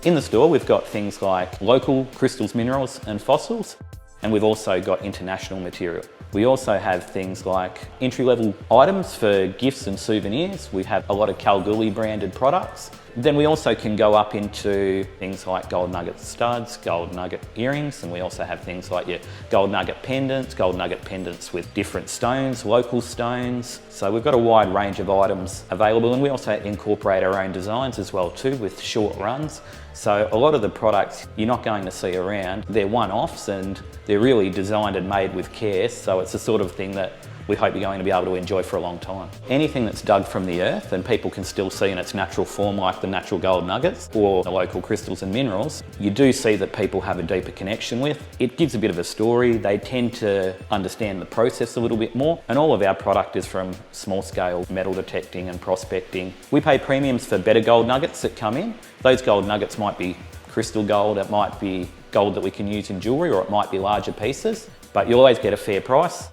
In the store, we've got things like local crystals, minerals and fossils, and we've also got international material. We also have things like entry-level items for gifts and souvenirs. We have a lot of Kalgoorlie branded products. Then we also can go up into things like gold nugget studs, gold nugget earrings, and we also have things like your gold nugget pendants with different stones, local stones. So we've got a wide range of items available, and we also incorporate our own designs as well too, with short runs. So a lot of the products you're not going to see around, they're one-offs and they're really designed and made with care, so it's the sort of thing that we hope you're going to be able to enjoy for a long time. Anything that's dug from the earth and people can still see in its natural form, like the natural gold nuggets or the local crystals and minerals, you do see that people have a deeper connection with. It gives a bit of a story. They tend to understand the process a little bit more, and all of our product is from small scale metal detecting and prospecting. We pay premiums for better gold nuggets that come in. Those gold nuggets might be crystal gold, it might be gold that we can use in jewellery, or it might be larger pieces, but you'll always get a fair price.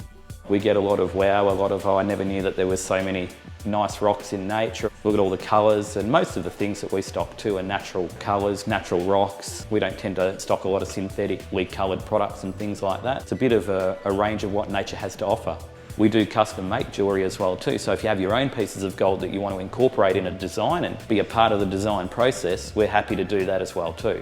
We get a lot of wow, a lot of oh, I never knew that there was so many nice rocks in nature. Look at all the colours, and most of the things that we stock too are natural colours, natural rocks. We don't tend to stock a lot of synthetically coloured products and things like that. It's a bit of a range of what nature has to offer. We do custom make jewellery as well too, so if you have your own pieces of gold that you want to incorporate in a design and be a part of the design process, we're happy to do that as well too.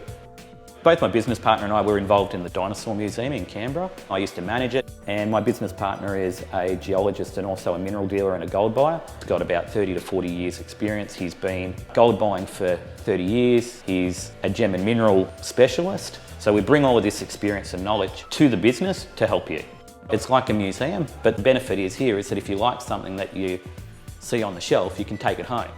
Both my business partner and I were involved in the Dinosaur Museum in Canberra. I used to manage it, and my business partner is a geologist and also a mineral dealer and a gold buyer. He's got about 30 to 40 years experience. He's been gold buying for 30 years. He's a gem and mineral specialist. So we bring all of this experience and knowledge to the business to help you. It's like a museum, but the benefit is here is that if you like something that you see on the shelf, you can take it home.